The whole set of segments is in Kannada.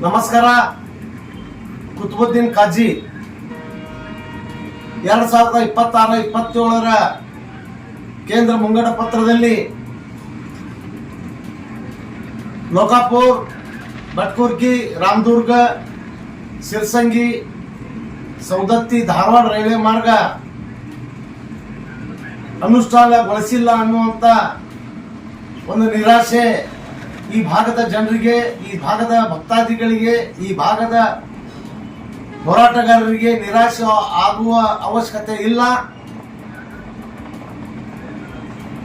ನಮಸ್ಕಾರ. ಕುತುಬುದ್ದೀನ್ ಕಾಜಿ 2026-27ರ ಕೇಂದ್ರ ಮುಂಗಡ ಪತ್ರದಲ್ಲಿ ಲೋಕಾಪುರ್, ಭಟ್ಕುರ್ಕಿ, ರಾಮದುರ್ಗ, ಸಿರ್ಸಂಗಿ, ಸೌದತ್ತಿ, ಧಾರವಾಡ ರೈಲ್ವೆ ಮಾರ್ಗ ಅನುಷ್ಠಾನಗೊಳಿಸಿಲ್ಲ ಅನ್ನುವಂಥ ಒಂದು ನಿರಾಶೆ ಈ ಭಾಗದ ಜನರಿಗೆ, ಈ ಭಾಗದ ಭಕ್ತಾದಿಗಳಿಗೆ, ಈ ಭಾಗದ ಹೋರಾಟಗಾರರಿಗೆ ನಿರಾಶೆ ಆಗುವ ಅವಶ್ಯಕತೆ ಇಲ್ಲ.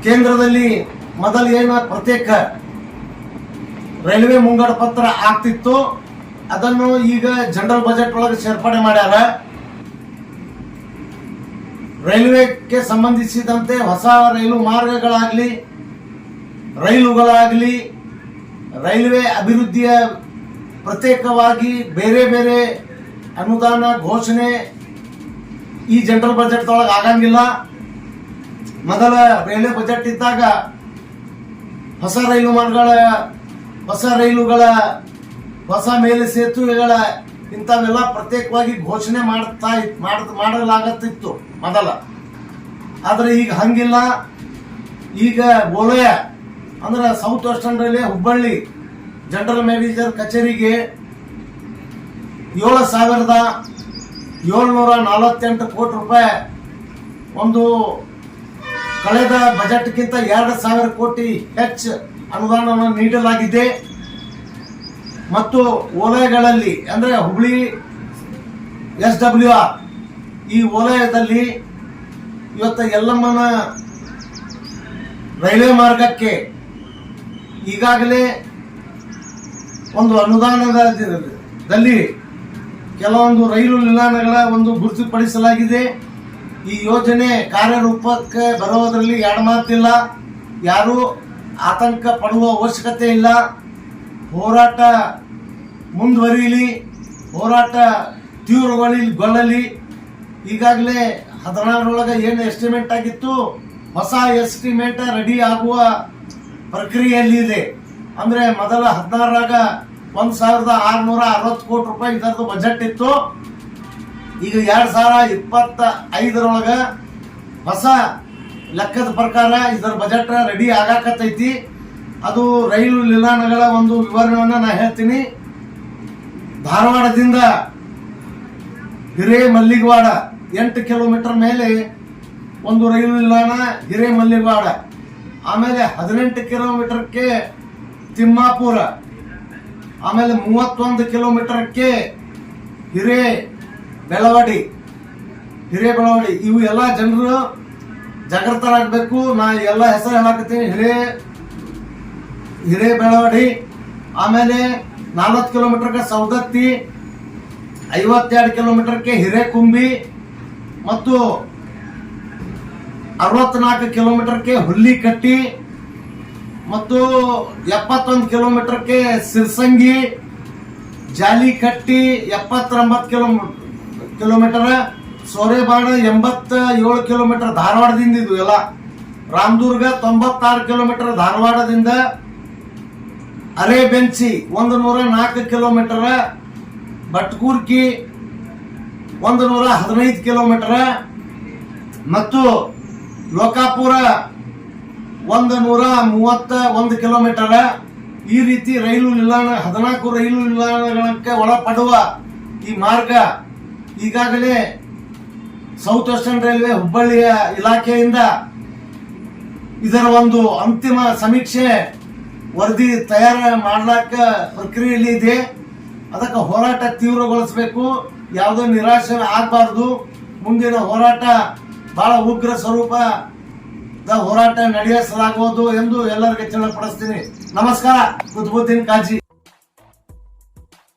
ಕೇಂದ್ರದಲ್ಲಿ ಮೊದಲು ಏನು ಪ್ರತ್ಯೇಕ ರೈಲ್ವೆ ಮುಂಗಡ ಪತ್ರ ಆಗ್ತಿತ್ತು, ಅದನ್ನು ಈಗ ಜನರಲ್ ಬಜೆಟ್ ಒಳಗೆ ಸೇರ್ಪಡೆ ಮಾಡ್ಯಾರ. ರೈಲ್ವೆಗೆ ಸಂಬಂಧಿಸಿದಂತೆ ಹೊಸ ರೈಲು ಮಾರ್ಗಗಳಾಗಲಿ, ರೈಲುಗಳಾಗಲಿ, ರೈಲ್ವೆ ಅಭಿವೃದ್ಧಿಯ ಪ್ರತ್ಯೇಕವಾಗಿ ಬೇರೆ ಬೇರೆ ಅನುದಾನ ಘೋಷಣೆ ಈ ಜನರಲ್ ಬಜೆಟ್ ಒಳಗೆ ಆಗಂಗಿಲ್ಲ. ಮೊದಲ ರೈಲ್ವೆ ಬಜೆಟ್ ಇದ್ದಾಗ ಹೊಸ ರೈಲು ಮಾರ್ಗಗಳ, ಹೊಸ ರೈಲುಗಳ, ಹೊಸ ಮೇಲೆ ಸೇತುವೆಗಳ ಇಂಥವೆಲ್ಲ ಪ್ರತ್ಯೇಕವಾಗಿ ಘೋಷಣೆ ಮಾಡಲಾಗತ್ತಿತ್ತು ಮೊದಲ. ಆದರೆ ಈಗ ಹಂಗಿಲ್ಲ. ಈಗ ಗೋಲಯ ಅಂದ್ರೆ south western railway Hubballi general manager ಕಚೇರಿಗೆ 7,748 ಕೋಟಿ ರೂಪಾಯಿ ಒಂದು ಕಳೆದ ಬಜೆಟ್ಗಿಂತ 2,000 ಕೋಟಿ ಹೆಚ್ಚು ಅನುದಾನವನ್ನು ನೀಡಲಾಗಿದೆ. ಮತ್ತು ವಲಯಗಳಲ್ಲಿ ಅಂದ್ರೆ ಹುಬ್ಳಿ SWR ಈ ವಲಯದಲ್ಲಿ ಇವತ್ತು ಯಲ್ಲಮ್ಮನ ರೈಲ್ವೆ ಮಾರ್ಗಕ್ಕೆ ಈಗಾಗಲೇ ಒಂದು ಅನುದಾನದಲ್ಲಿ ಕೆಲವೊಂದು ರೈಲು ನಿಲ್ದಾಣಗಳ ಒಂದು ಗುರುತುಪಡಿಸಲಾಗಿದೆ. ಈ ಯೋಜನೆ ಕಾರ್ಯರೂಪಕ್ಕೆ ಬರೋದರಲ್ಲಿ ಎರಡು ಮಾತಿಲ್ಲ. ಯಾರೂ ಆತಂಕ ಪಡುವ ಅವಶ್ಯಕತೆ ಇಲ್ಲ. ಹೋರಾಟ ಮುಂದುವರಿಯಲಿ, ಹೋರಾಟ ತೀವ್ರಗೊಳ್ಳಲಿ. ಈಗಾಗಲೇ 16ರೊಳಗೆ ಏನು ಎಸ್ಟಿಮೇಟ್ ಆಗಿತ್ತು, ಹೊಸ ಎಸ್ಟಿಮೇಟ್ ರೆಡಿ ಆಗುವ ಪ್ರಕ್ರಿಯೆಯಲ್ಲಿ ಇದೆ. ಅಂದ್ರೆ ಮೊದಲ 16ರಾಗ 1,660 ಕೋಟಿ ರೂಪಾಯಿ ಇದರದ್ದು ಬಜೆಟ್ ಇತ್ತು. ಈಗ 2025ರೊಳಗ ಹೊಸ ಲೆಕ್ಕದ ಪ್ರಕಾರ ಇದರ ಬಜೆಟ್ ರೆಡಿ ಆಗಾಕತ್ತೈತಿ. ಅದು ರೈಲು ನಿಲ್ದಾಣಗಳ ಒಂದು ವಿವರಣೆಯನ್ನು ನಾ ಹೇಳ್ತೀನಿ. ಧಾರವಾಡದಿಂದ ಹಿರೇಮಲ್ಲಿಗವಾಡ 8 ಕಿಲೋಮೀಟರ್ ಮೇಲೆ ಒಂದು ರೈಲು ನಿಲ್ದಾಣ ಹಿರೇಮಲ್ಲಿಗವಾಡ. ಆಮೇಲೆ 18 ಕಿಲೋಮೀಟರ್ಗೆ ತಿಮ್ಮಾಪುರ. ಆಮೇಲೆ 31 ಕಿಲೋಮೀಟರ್ಗೆ ಹಿರೇಬೆಳವಡಿ. ಇವು ಎಲ್ಲ ಜನರು ಜಾಗೃತರಾಗಬೇಕು. ನಾ ಎಲ್ಲ ಹೆಸರು ಹೇಳಾಕತ್ತೀನಿ. ಹಿರೇಬೆಳವಡಿ. ಆಮೇಲೆ 40 ಕಿಲೋಮೀಟರ್ಗೆ ಸೌದತ್ತಿ, 52 ಕಿಲೋಮೀಟರ್ಗೆ ಹಿರೇಕುಂಬಿ ಮತ್ತು 64 ಕಿಲೋಮೀಟರ್ಗೆ ಹುಲ್ಲಿಕಟ್ಟಿ ಮತ್ತು 71 ಕಿಲೋಮೀಟರ್ಗೆ ಸಿರ್ಸಂಗಿ, ಜಾಲಿಕಟ್ಟಿ 79 ಕಿಲೋಮೀಟರ್, ಸೋರೆಬಾಣ 87 ಕಿಲೋಮೀಟರ್ ಧಾರವಾಡದಿಂದ. ಇದು ಎಲ್ಲ ರಾಮದುರ್ಗ 96 ಕಿಲೋಮೀಟರ್ ಧಾರವಾಡದಿಂದ, ಅರೇಬೆಂಚಿ 104 ಕಿಲೋಮೀಟರ್, ಭಟ್ಕುರ್ಕಿ 115 ಕಿಲೋಮೀಟರ್ ಮತ್ತು ಲೋಕಾಪುರ 131 ಕಿಲೋಮೀಟರ್. ಈ ರೀತಿ ರೈಲು ನಿಲ್ದಾಣ 14 ರೈಲು ನಿಲ್ದಾಣಕ್ಕೆ ಒಳಪಡುವ ಈ ಮಾರ್ಗ ಈಗಾಗಲೇ ಸೌತ್ ವೆಸ್ಟರ್ನ್ ರೈಲ್ವೆ ಹುಬ್ಬಳ್ಳಿಯ ಇಲಾಖೆಯಿಂದ ಇದರ ಒಂದು ಅಂತಿಮ ಸಮೀಕ್ಷೆ ವರದಿ ತಯಾರು ಮಾಡಲಾಕ ಪ್ರಕ್ರಿಯೆಯಲ್ಲಿ ಇದೆ. ಅದಕ್ಕೆ ಹೋರಾಟ ತೀವ್ರಗೊಳಿಸಬೇಕು. ಯಾವುದೇ ನಿರಾಶೆ ಆಗಬಾರ್ದು. ಮುಂದಿನ ಹೋರಾಟ ಬಹಳ ಉಗ್ರ ಸ್ವರೂಪದ ಹೋರಾಟ ನಡೆಸಲಾಗುವುದು ಎಂದು ಎಲ್ಲರಿಗೆ ತಿಳಿಪಡಿಸ್ತೀನಿ. ನಮಸ್ಕಾರ. ಕುತುಬುದ್ದೀನ್ ಕಾಜಿ.